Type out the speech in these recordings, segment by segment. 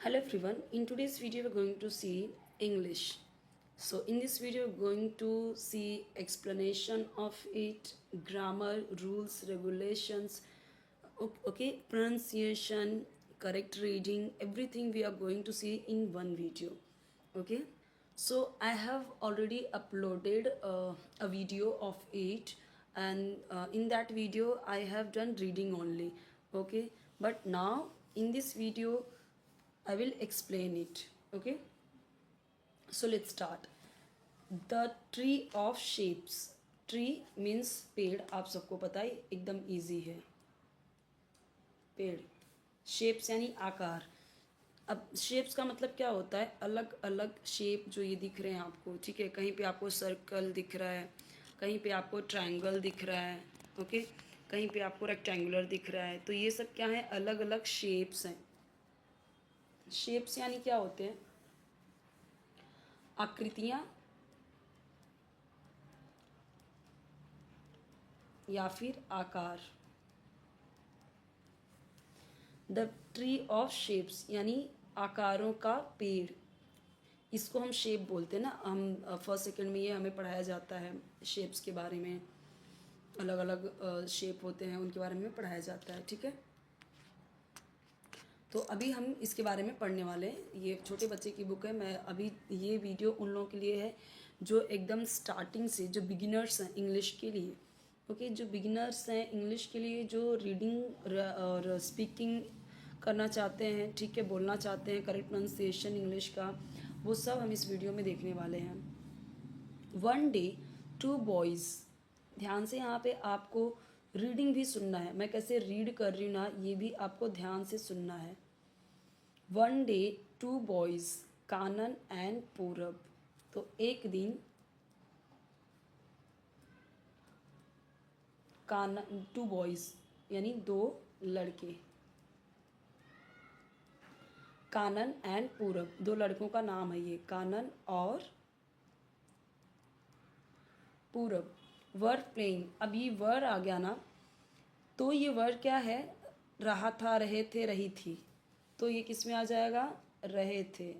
Hello everyone, in today's video we're going to see English. So in this video we're going to see explanation of it, grammar, rules, regulations, okay, pronunciation, correct reading, everything we are going to see in one video. Okay, so I have already uploaded a video of it, and in that video I have done reading only. Okay, but now in this video I will explain it. Okay, so let's start. The tree of shapes. Tree means पेड़, आप सबको पता है, एकदम easy है. पेड़. Shapes यानी आकार. अब शेप्स का मतलब क्या होता है? अलग अलग शेप जो ये दिख रहे हैं आपको, ठीक है. कहीं पे आपको सर्कल दिख रहा है, कहीं पे आपको ट्रायंगल दिख रहा है, ओके, कहीं पे आपको रेक्टेंगुलर दिख रहा है. तो ये सब क्या है? अलग अलग शेप्स हैं. शेप्स यानी क्या होते हैं? आकृतियां या फिर आकार. द ट्री ऑफ शेप्स यानी आकारों का पेड़. इसको हम शेप बोलते हैं ना. हम फर्स्ट सेकंड में ये हमें पढ़ाया जाता है शेप्स के बारे में. अलग अलग शेप होते हैं, उनके बारे में पढ़ाया जाता है, ठीक है. तो अभी हम इसके बारे में पढ़ने वाले हैं. ये छोटे बच्चे की बुक है. मैं अभी ये वीडियो उन लोगों के लिए है जो एकदम स्टार्टिंग से, जो बिगिनर्स हैं इंग्लिश के लिए. ओके, जो बिगिनर्स हैं इंग्लिश के लिए, जो रीडिंग और स्पीकिंग करना चाहते हैं, ठीक है, बोलना चाहते हैं, करेक्ट प्रोनाउंसिएशन इंग्लिश का, वो सब हम इस वीडियो में देखने वाले हैं. One day two boys. ध्यान से यहाँ पे आपको रीडिंग भी सुनना है. मैं कैसे रीड कर रही हूँ ना, ये भी आपको ध्यान से सुनना है. One day two boys, Kanan and Purab. तो एक दिन कानन, टू बॉयज़ यानी दो लड़के. कानन एंड पूरब, दो लड़कों का नाम है ये, कानन और पूरब. Were playing. अब ये वर आ गया ना, तो ये वर क्या है? रहा था, रहे थे, रही थी. तो ये किस में आ जाएगा? रहे थे.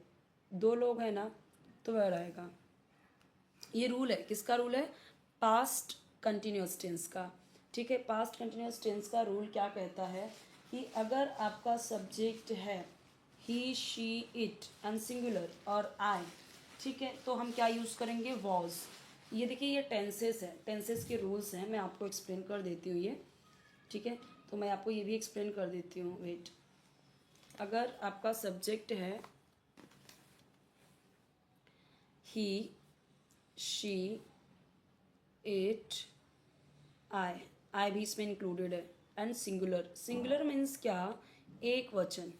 दो लोग हैं ना, तो वह आएगा. ये रूल है. किसका रूल है? पास्ट कंटिन्यूअस टेंस का, ठीक है. पास्ट कंटिन्यूअस टेंस का रूल क्या कहता है कि अगर आपका सब्जेक्ट है ही, शी, इट एंड सिंगुलर और आई, ठीक है, तो हम क्या यूज़ करेंगे? वॉज. ये देखिए, ये टेंसेस है, टेंसेस के रूल्स हैं. मैं आपको एक्सप्लेन कर देती हूँ ये, ठीक है. तो मैं आपको ये भी एक्सप्लेन कर देती हूँ. वेट. अगर आपका सब्जेक्ट है ही, शी, इट, आई भी इसमें इंक्लूडेड है, एंड सिंगुलर. सिंगुलर मीन्स क्या? एक वचन.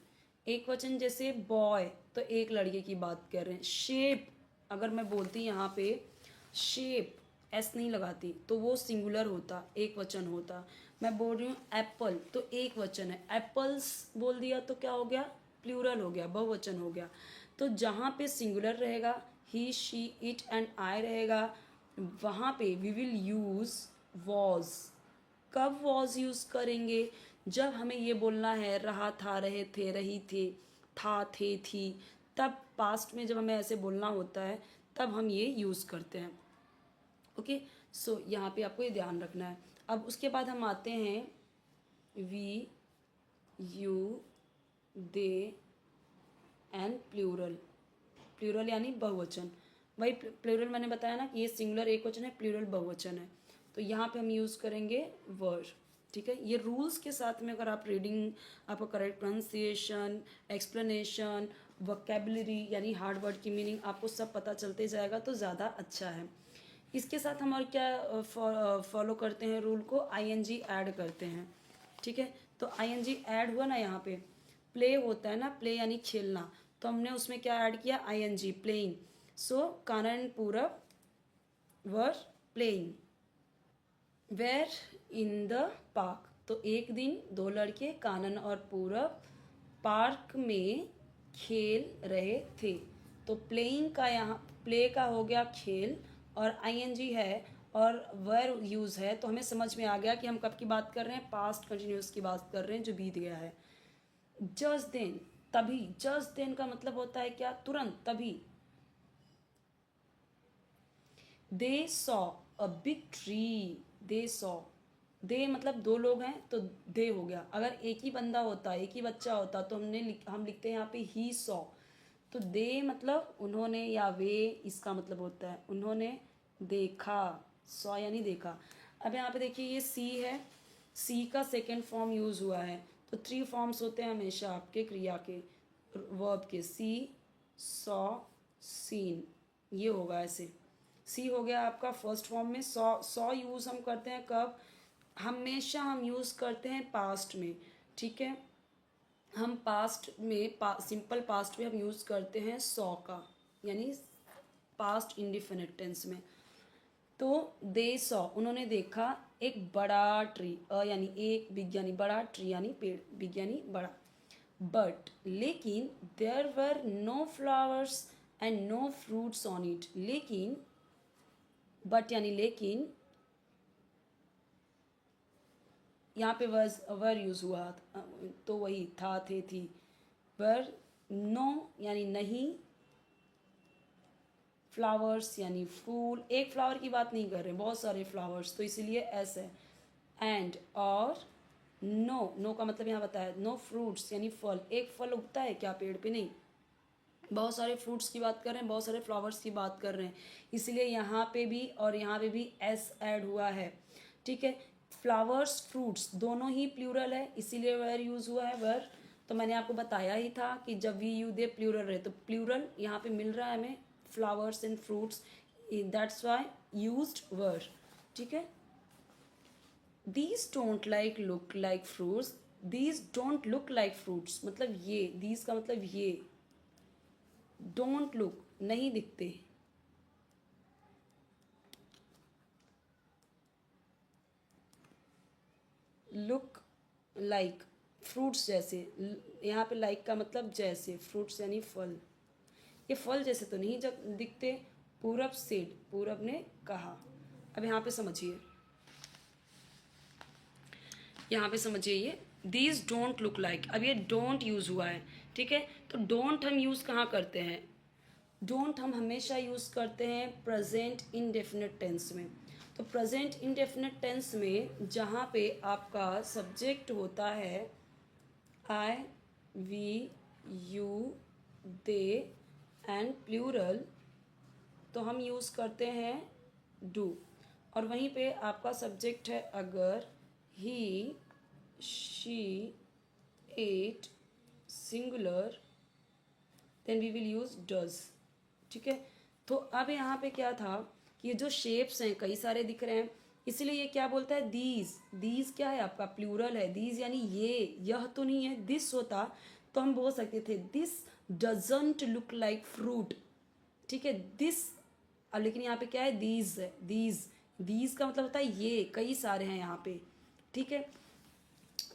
एक वचन जैसे बॉय, तो एक लड़के की बात कर रहे हैं. शेप, अगर मैं बोलती यहाँ पे शेप, एस नहीं लगाती, तो वो सिंगुलर होता, एक वचन होता. मैं बोल रही हूँ एप्पल, तो एक वचन है. एप्पल्स बोल दिया तो क्या हो गया? प्लूरल हो गया, बहुवचन हो गया. तो जहाँ पे सिंगुलर रहेगा, ही, शी, इट एंड आई रहेगा, वहाँ पे वी विल यूज़ वॉज. कब वॉज यूज़ करेंगे? जब हमें ये बोलना है रहा था, रहे थे, रही थी, था, थे, थी, तब पास्ट में जब हमें ऐसे बोलना होता है तब हम ये यूज़ करते हैं. ओके, सो यहाँ पे आपको ये ध्यान रखना है. अब उसके बाद हम आते हैं we, you, they and plural. Plural यानी बहुवचन. वही प्लूरल मैंने बताया ना कि ये सिंगुलर एक वचन है, प्लूरल बहुवचन है. तो यहाँ पे हम यूज़ करेंगे वर, ठीक है. ये रूल्स के साथ में अगर आप रीडिंग, आपको करेक्ट प्रोनाउंसिएशन, एक्सप्लेनेशन, वोकैबुलरी यानी हार्ड वर्ड की मीनिंग आपको सब पता चलते जाएगा तो ज़्यादा अच्छा है. इसके साथ हम और क्या फॉलो करते हैं रूल को? आईएनजी ऐड करते हैं, ठीक है. तो आईएनजी ऐड हुआ ना यहाँ पे. प्ले होता है ना, प्ले यानी खेलना, तो हमने उसमें क्या ऐड किया? I N G, playing. So Kanan and Purab were playing. Where in the park. तो एक दिन दो लड़के कानन और पूरब पार्क में खेल रहे थे. तो प्लेइंग का यहाँ प्ले का हो गया खेल, और आईएनजी है और वेर यूज़ है, तो हमें समझ में आ गया कि हम कब की बात कर रहे हैं? पास्ट कंटिन्यूस की बात कर रहे हैं जो बीत गया है. जस्ट देन, तभी, जस्ट देन का मतलब होता है क्या, तुरंत, तभी। They saw a big tree, they saw, they मतलब दो लोग हैं तो दे हो गया। अगर एक ही बंदा होता, एक ही बच्चा होता तो हम लिखते हैं यहाँ पे ही सॉ। तो दे मतलब उन्होंने या वे, इसका मतलब होता है उन्होंने देखा, सॉ यानी देखा। अब यहाँ पे देखिए ये सी है, सी का सेकेंड फॉर्म यूज हुआ है। तो 3 फॉर्म्स होते हैं हमेशा आपके क्रिया के, वर्ब के, सी, सॉ, सीन, ये होगा ऐसे। सी हो गया आपका फर्स्ट फॉर्म में। सॉ यूज़ हम करते हैं कब, हमेशा हम यूज़ करते हैं पास्ट में, ठीक है। हम पास्ट में सिंपल पास्ट में हम यूज़ करते हैं सॉ का, यानी पास्ट इंडिफिनिट टेंस में। तो दे सॉ उन्होंने देखा एक बड़ा ट्री, यानी एक, बिग यानी बड़ा, ट्री यानी पेड़, बिग यानी बड़ा। बट लेकिन there were no flowers and no fruits on it, लेकिन, बट यानी लेकिन, यहाँ पे वर यूज हुआ, तो वही था, थे, थी। वर, नो यानी नहीं, फ्लावर्स यानी फूल, एक फ्लावर की बात नहीं कर रहे, बहुत सारे फ्लावर्स, तो इसीलिए एस है। एंड और नो, नो का मतलब यहाँ बताया, नो फ्रूट्स यानी फल, एक फल उगता है क्या पेड़ पे, नहीं, बहुत सारे फ्रूट्स की बात कर रहे हैं, बहुत सारे फ्लावर्स की बात कर रहे हैं, इसलिए यहाँ पे भी और यहाँ पे भी एस ऐड हुआ है, ठीक है। फ्लावर्स, फ्रूट्स दोनों ही प्लूरल है, इसीलिए वेर यूज हुआ है, वर। तो मैंने आपको बताया ही था कि जब वी यू दे प्लूरल रहे तो प्लूरल यहाँ पे मिल रहा है हमें, flowers and fruits, that's why used were, ठीक है। These don't like look like fruits, these don't look like fruits मतलब ये, दीज का मतलब ये, डोंट लुक नहीं दिखते, लुक लाइक फ्रूट्स जैसे, यहाँ पे लाइक का मतलब जैसे, फ्रूट्स यानी फल, ये फल जैसे तो नहीं जब दिखते। पूरब सेड, पूरब ने कहा। अब यहाँ पे समझिए, यहाँ पे समझिए ये दीज डोंट लुक लाइक, अब ये डोंट यूज हुआ है, ठीक है। तो डोंट हम यूज कहाँ करते हैं, डोंट हम हमेशा यूज करते हैं प्रेजेंट इनडेफिनिट टेंस में। तो प्रेजेंट इनडेफिनिट टेंस में जहाँ पे आपका सब्जेक्ट होता है I, we, you, they and plural, तो हम यूज़ करते हैं डू। और वहीं पे आपका सब्जेक्ट है अगर he, she, it, singular, then we will use does, ठीक है। तो अब यहाँ पे क्या था कि ये जो शेप्स हैं कई सारे दिख रहे हैं, इसलिए ये क्या बोलता है, दीज, दीज क्या है आपका प्लूरल है, दीज यानी ये, यह तो नहीं है, दिस होता तो हम बोल सकते थे this doesn't look like fruit, ठीक है, दिस। अब लेकिन यहाँ पे क्या है, दीज है, दीज, दीज का मतलब होता है ये, कई सारे हैं यहाँ पे, ठीक है।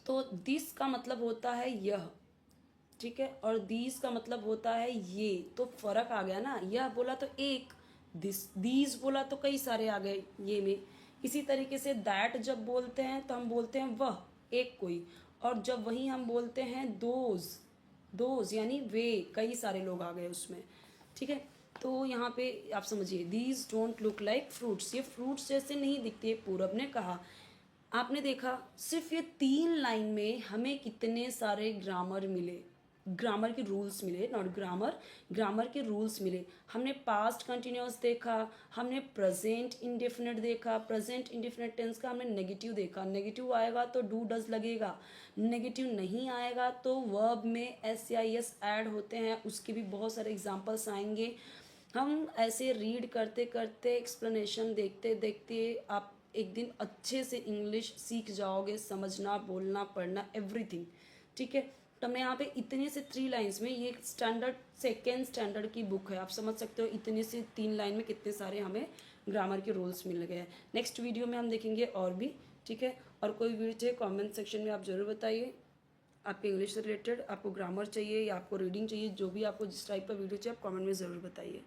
तो दिस का मतलब होता है यह, ठीक है, और दीज का मतलब होता है ये, तो फर्क आ गया ना, यह बोला तो एक, दिस, दीज बोला तो कई सारे आ गए ये में। इसी तरीके से दैट जब बोलते हैं तो हम बोलते हैं वह, एक कोई, और जब वही हम बोलते हैं दोज, दोज यानी वे, कई सारे लोग आ गए उसमें, ठीक है। तो यहाँ पे आप समझिए these don't look like fruits, ये फ्रूट्स जैसे नहीं दिखते, पूरब ने कहा। आपने देखा सिर्फ ये 3 लाइन में हमें कितने सारे ग्रामर मिले, ग्रामर के रूल्स मिले, नॉट ग्रामर, ग्रामर के रूल्स मिले। हमने पास्ट कंटिन्यूस देखा, हमने प्रेजेंट इंडेफिनिट देखा, प्रेजेंट इंडेफिनिट टेंस का हमने नेगेटिव देखा, नेगेटिव आएगा तो डू डज लगेगा, नेगेटिव नहीं आएगा तो वर्ब में एस या एस ऐड होते हैं, उसके भी बहुत सारे एग्जांपल्स आएंगे। हम ऐसे रीड करते करते, एक्सप्लेनेशन देखते देखते आप एक दिन अच्छे से इंग्लिश सीख जाओगे, समझना, बोलना, पढ़ना, एवरीथिंग, ठीक है। तो हमने यहाँ पे इतने से 3 लाइंस में, ये स्टैंडर्ड सेकेंड स्टैंडर्ड की बुक है, आप समझ सकते हो इतने से 3 लाइन में कितने सारे हमें ग्रामर के रूल्स मिल गए हैं। नेक्स्ट वीडियो में हम देखेंगे और भी, ठीक है। और कोई वीडियो चाहिए कॉमेंट सेक्शन में आप ज़रूर बताइए, आपके इंग्लिश से रिलेटेड, आपको ग्रामर चाहिए या आपको रीडिंग चाहिए, जो भी आपको जिस टाइप का वीडियो चाहिए आप कमेंट में ज़रूर बताइए।